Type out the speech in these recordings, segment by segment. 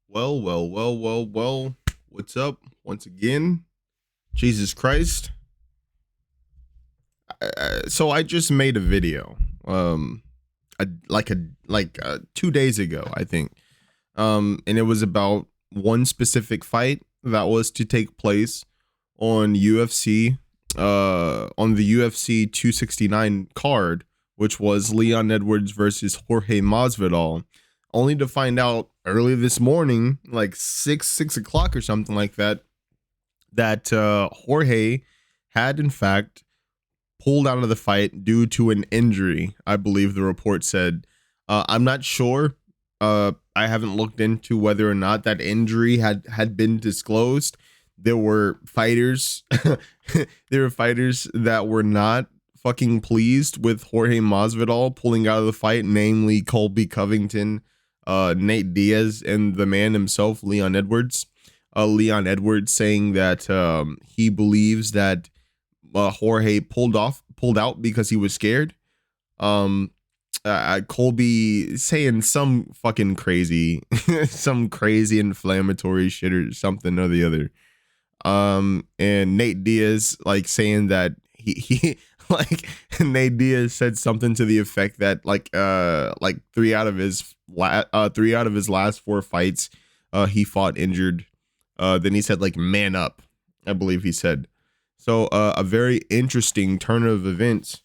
Well. What's up? Once again, Jesus Christ. So I just made a video, like 2 days ago, I think, and it was about one specific fight that was to take place on UFC, on the UFC 269 card, which was Leon Edwards versus Jorge Masvidal, only to find out early this morning, like six o'clock or something like that, that Jorge had in fact pulled out of the fight due to an injury. I believe the report said. I'm not sure. I haven't looked into whether or not that injury had been disclosed. There were fighters, there were fighters that were not fucking pleased with Jorge Masvidal pulling out of the fight, namely Colby Covington, Nate Diaz, and the man himself, Leon Edwards. Leon Edwards saying that he believes that Jorge pulled out because he was scared. Colby saying some fucking crazy, some crazy inflammatory shit or something or the other. And Nate Diaz like saying that he like Nate Diaz said something to the effect that like three out of his last four fights he fought injured. Then he said like man up, I believe he said. So a very interesting turn of events.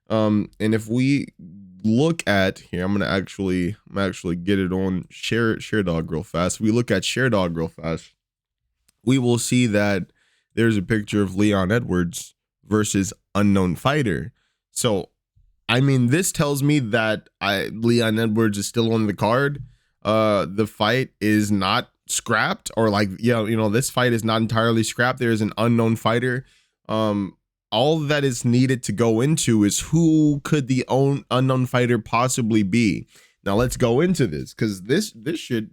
And if we look at here, I'm gonna actually get it on share dog real fast. We look at share dog real fast. We will see that there's a picture of Leon Edwards versus unknown fighter. So, I mean, this tells me that Leon Edwards is still on the card. The fight is not scrapped, or like, this fight is not entirely scrapped. There is an unknown fighter. All that is needed to go into is who could the unknown fighter possibly be. Now let's go into this, because this shit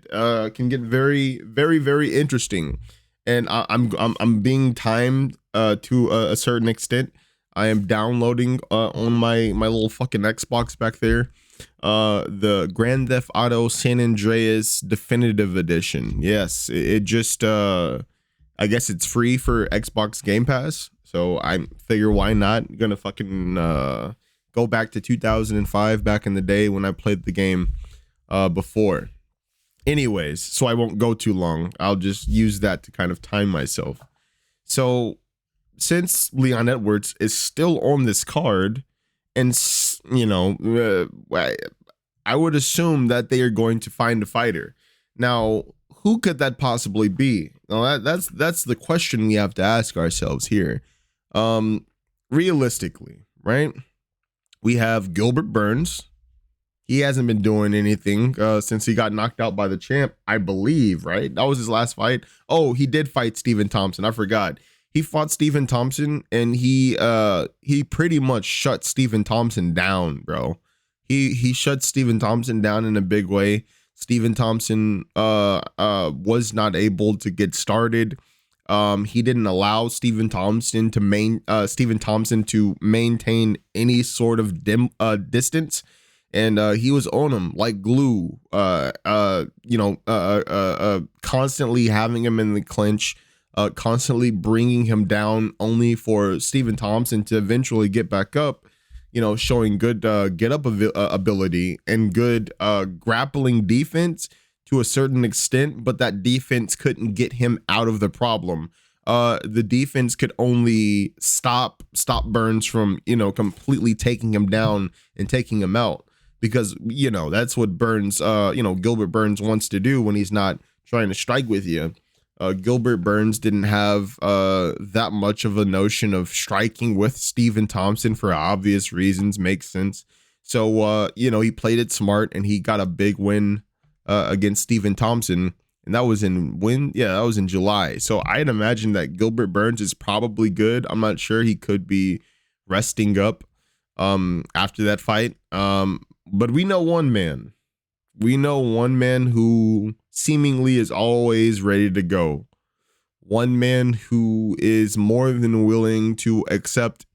can get very, very, very interesting, and I'm being timed to a certain extent. I am downloading on my little fucking Xbox back there the Grand Theft Auto San Andreas Definitive Edition. Yes, it just I guess it's free for Xbox Game Pass, so I figure why not. Gonna fucking go back to 2005, back in the day when I played the game before. Anyways, so I won't go too long. I'll just use that to kind of time myself. So since Leon Edwards is still on this card, and I would assume that they are going to find a fighter. Now, who could that possibly be? Now that's the question we have to ask ourselves here. Realistically, right? We have Gilbert Burns. He hasn't been doing anything since he got knocked out by the champ, I believe, right? That was his last fight. Oh, he did fight Stephen Thompson. I forgot. He fought Stephen Thompson, and he pretty much shut Stephen Thompson down, bro. He shut Stephen Thompson down in a big way. Stephen Thompson was not able to get started. He didn't allow Stephen Thompson to maintain any sort of distance, and he was on him like glue. Constantly having him in the clinch, constantly bringing him down, only for Stephen Thompson to eventually get back up. Showing good get up ability and good grappling defense to a certain extent, but that defense couldn't get him out of the problem. The defense could only stop Burns from, completely taking him down and taking him out, because, that's what Burns, Gilbert Burns wants to do when he's not trying to strike with you. Gilbert Burns didn't have that much of a notion of striking with Stephen Thompson for obvious reasons. Makes sense. So, he played it smart, and he got a big win against Stephen Thompson, and that was in July. So I'd imagine that Gilbert Burns is probably good. I'm not sure. He could be resting up after that fight. But we know one man. We know one man who seemingly is always ready to go. One man who is more than willing to accept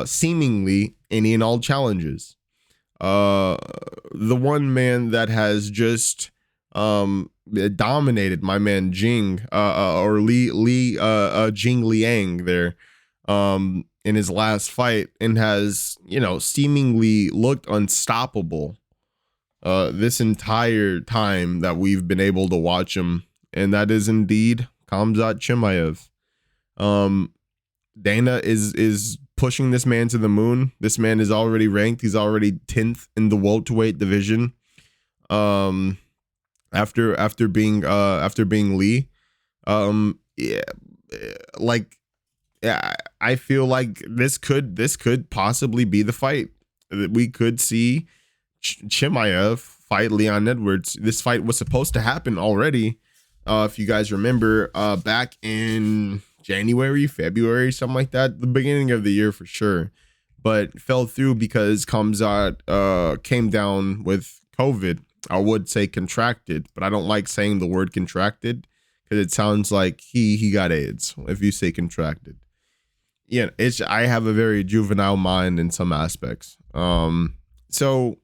seemingly any and all challenges. The one man that has just It dominated my man Jing, or Jing Liang there, in his last fight, and has, you know, seemingly looked unstoppable this entire time that we've been able to watch him, and that is indeed Khamzat Chimaev. Dana is pushing this man to the moon. This man is already ranked. He's already 10th in the welterweight division. After being Lee. Yeah, like, yeah, I feel like this could possibly be the fight. We could see Chimaev fight Leon Edwards. This fight was supposed to happen already. If you guys remember, back in January, February, something like that, the beginning of the year for sure, but fell through because Khamzat came down with COVID. I would say contracted, but I don't like saying the word contracted because it sounds like he got AIDS if you say contracted. Yeah, I have a very juvenile mind in some aspects. So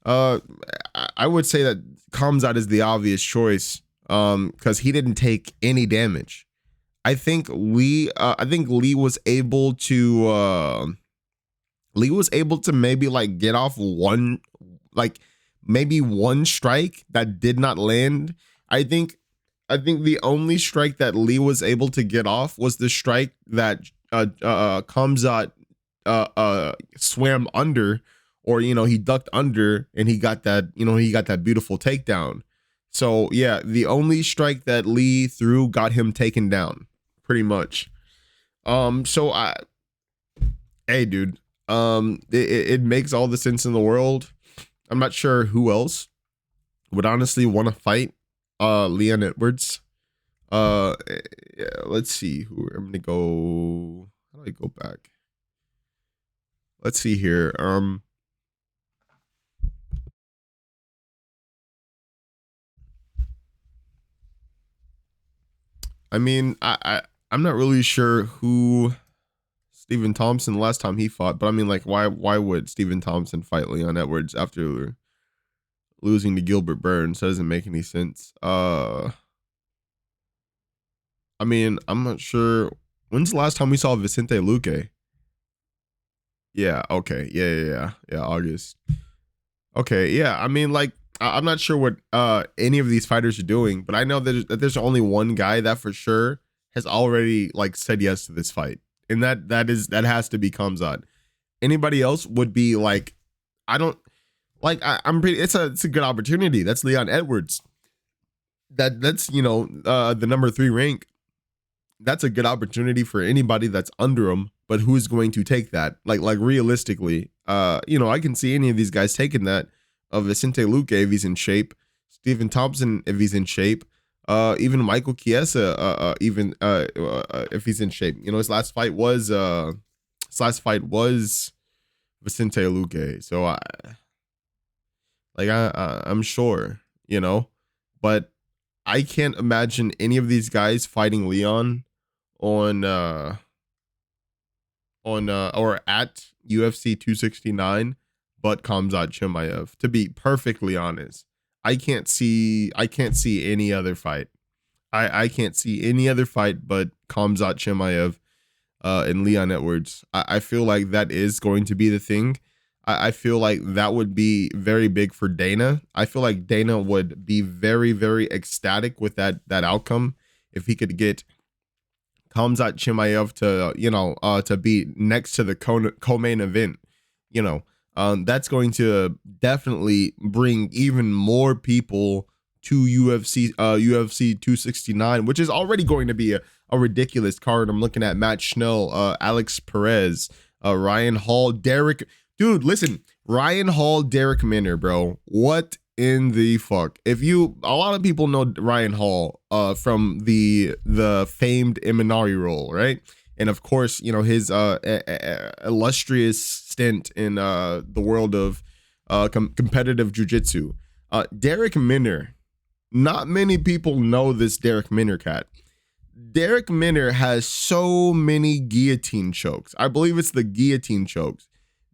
I would say that Khamzat is the obvious choice because he didn't take any damage. I think Lee was able to maybe like get off one, like maybe one strike that did not land. I think the only strike that Lee was able to get off was the strike that Khamzat swam under, or, you know, he ducked under, and he got that beautiful takedown. So yeah, the only strike that Lee threw got him taken down, pretty much. Hey dude, it makes all the sense in the world. I'm not sure who else would honestly want to fight Leon Edwards. Yeah, let's see who I'm gonna go. How do I go back? Let's see here. I mean, I'm not really sure who Stephen Thompson last time he fought, but I mean, like, why would Stephen Thompson fight Leon Edwards after losing to Gilbert Burns? That doesn't make any sense. I mean, I'm not sure. When's the last time we saw Vicente Luque? Yeah, okay. Yeah, August. Okay, yeah. I mean, like, I'm not sure what any of these fighters are doing, but I know that there's only one guy that for sure has already like said yes to this fight, and that has to be Khamzat. Anybody else would be like, I don't like. I'm pretty. It's a good opportunity. That's Leon Edwards. That's you know the number 3 rank. That's a good opportunity for anybody that's under him. But who's going to take that? Like realistically, you know, I can see any of these guys taking that. Vicente Luque if he's in shape, Stephen Thompson if he's in shape, even Michael Chiesa even if he's in shape. You know, his last fight was Vicente Luque. So I'm sure, you know, but I can't imagine any of these guys fighting Leon on or at UFC 269. But Khamzat Chimaev, to be perfectly honest. I can't see any other fight. I can't see any other fight but Khamzat Chimaev and Leon Edwards. I feel like that is going to be the thing. I feel like that would be very big for Dana. I feel like Dana would be very, very ecstatic with that outcome if he could get Khamzat Chimaev to, you know, to be next to the co-main event, you know. That's going to definitely bring even more people to UFC 269, which is already going to be a ridiculous card. I'm looking at Matt Schnell, Alex Perez, Ryan Hall, Derek. Dude, listen, Ryan Hall, Derek Minner, bro. What in the fuck? A lot of people know Ryan Hall from the famed Imanari role, right? And of course, you know, his illustrious stint in the world of competitive jiu-jitsu. Derek Minner, not many people know this Derek Minner cat. Derek Minner has so many guillotine chokes. I believe it's the guillotine chokes.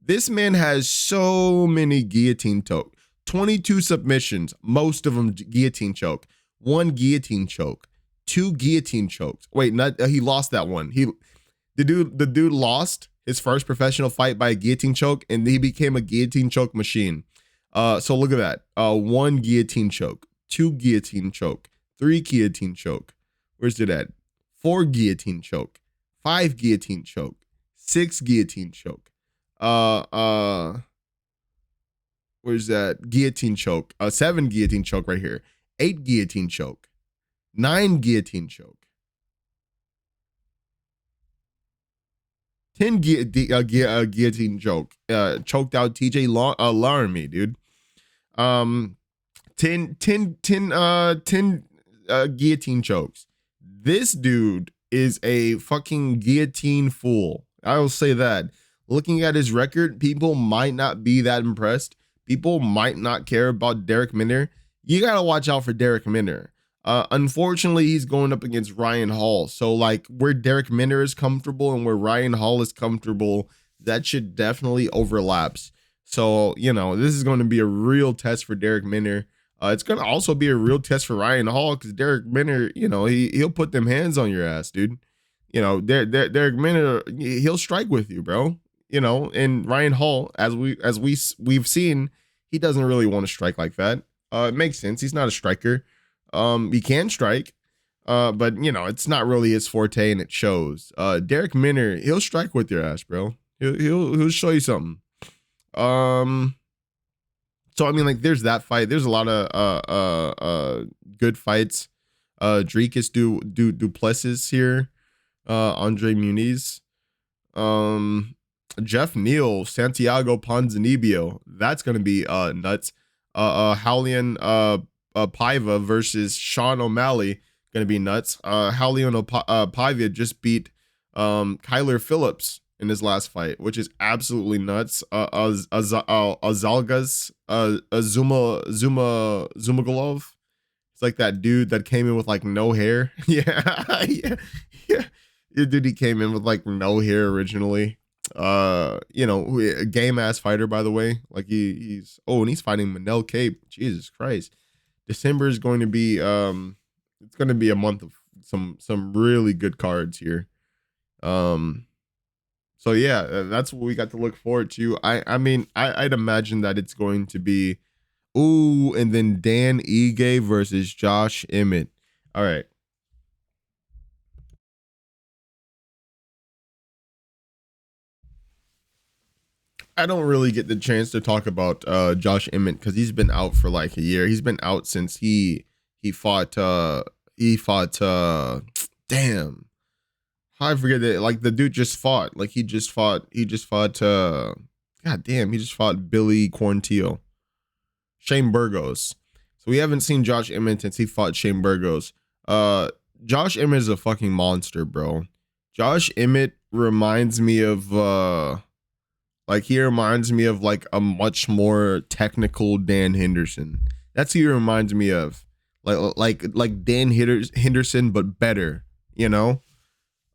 This man has so many guillotine 22 submissions, most of them guillotine choke. One guillotine choke, two guillotine chokes. Wait, not he lost that one. The dude lost his first professional fight by a guillotine choke, and he became a guillotine choke machine. So look at that. One guillotine choke, two guillotine choke, three guillotine choke. Where's it at? Four guillotine choke, five guillotine choke, six guillotine choke. Where's that? Guillotine choke. Seven guillotine choke right here. Eight guillotine choke. Nine guillotine choke. 10 guillotine choke. Choked out TJ Laramie, dude. 10 guillotine chokes. This dude is a fucking guillotine fool. I will say that. Looking at his record, people might not be that impressed. People might not care about Derek Minner. You gotta watch out for Derek Minner. Unfortunately, he's going up against Ryan Hall. So, like, where Derek Minner is comfortable and where Ryan Hall is comfortable, that should definitely overlaps. So, you know, this is going to be a real test for Derek Minner. It's going to also be a real test for Ryan Hall because Derek Minner, you know, he'll put them hands on your ass, dude. You know, Derek Minner, he'll strike with you, bro. You know, and Ryan Hall, as we've seen, he doesn't really want to strike like that. It makes sense. He's not a striker. He can strike, but you know, it's not really his forte, and it shows. Derek Minner, he'll strike with your ass, bro. He'll show you something. So I mean, like, there's that fight. There's a lot of good fights. Dricus Duplessis here. Andre Muniz. Jeff Neal, Santiago Ponzinibbio. That's gonna be nuts. Haulian Paiva versus Sean O'Malley, gonna be nuts. Haulian Paiva just beat Kyler Phillips in his last fight, which is absolutely nuts. Azalgas Zumagulov. It's like that dude that came in with like no hair. Yeah. Dude, he came in with like no hair originally. You know, a game ass fighter, by the way. Like he's and he's fighting Manel Cape. Jesus Christ. December is going to be it's going to be a month of some really good cards here. So yeah, that's what we got to look forward to. I mean, I'd imagine that it's going to be and then Dan Ige versus Josh Emmett. All right. I don't really get the chance to talk about Josh Emmett because he's been out for like a year. He's been out since he fought damn. I forget that, like, the dude just fought. Like he just fought god damn, he just fought Billy Quarantillo. Shane Burgos. So we haven't seen Josh Emmett since he fought Shane Burgos. Josh Emmett is a fucking monster, bro. Josh Emmett reminds me of he reminds me of like a much more technical Dan Henderson. That's who he reminds me of. Like Dan Henderson, but better, you know?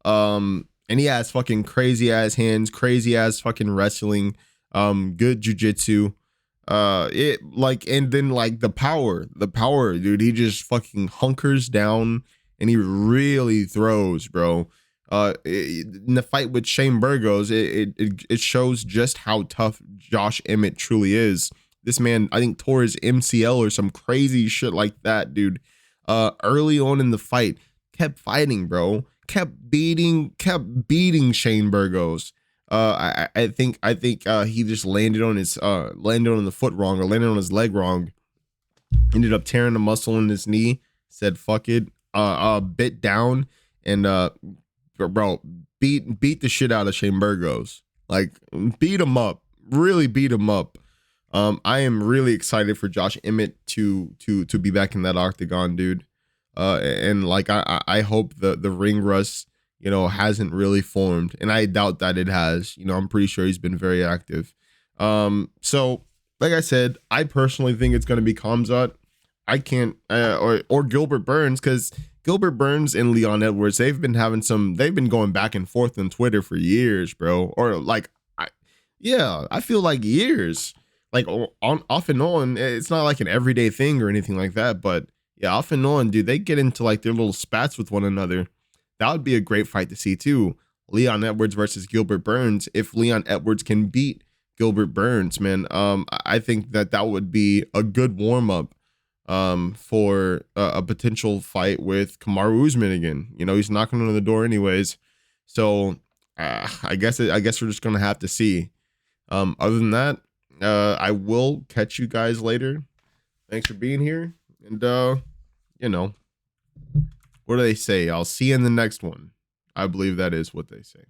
And he has fucking crazy ass hands, crazy ass fucking wrestling, good jujitsu. And then like the power, dude, he just fucking hunkers down and he really throws, bro. In the fight with Shane Burgos, it shows just how tough Josh Emmett truly is. This man, I think, tore his MCL or some crazy shit like that, dude. Early on in the fight, kept fighting, bro. Kept beating Shane Burgos. I think he just landed on the foot wrong or landed on his leg wrong. Ended up tearing the muscle in his knee. Said fuck it. Bit down and bro, beat the shit out of Shane Burgos. Like, beat him up. Really beat him up. I am really excited for Josh Emmett to be back in that octagon, dude. And like I hope the ring rust, you know, hasn't really formed, and I doubt that it has. You know, I'm pretty sure he's been very active. So like I said, I personally think it's gonna be Khamzat. I can't or Gilbert Burns, because Gilbert Burns and Leon Edwards, they've been going back and forth on Twitter for years, bro. Or like, I feel like years. like on off and on. It's not like an everyday thing or anything like that, but yeah, off and on, dude, they get into like their little spats with one another. That would be a great fight to see too. Leon Edwards versus Gilbert Burns. If Leon Edwards can beat Gilbert Burns, man, I think that that would be a good warm up for a potential fight with Kamaru Usman again. You know, he's knocking on the door anyways. So I guess we're just gonna have to see. Other than that, I will catch you guys later. Thanks for being here, and you know, what do they say? I'll see you in the next one. I believe that is what they say.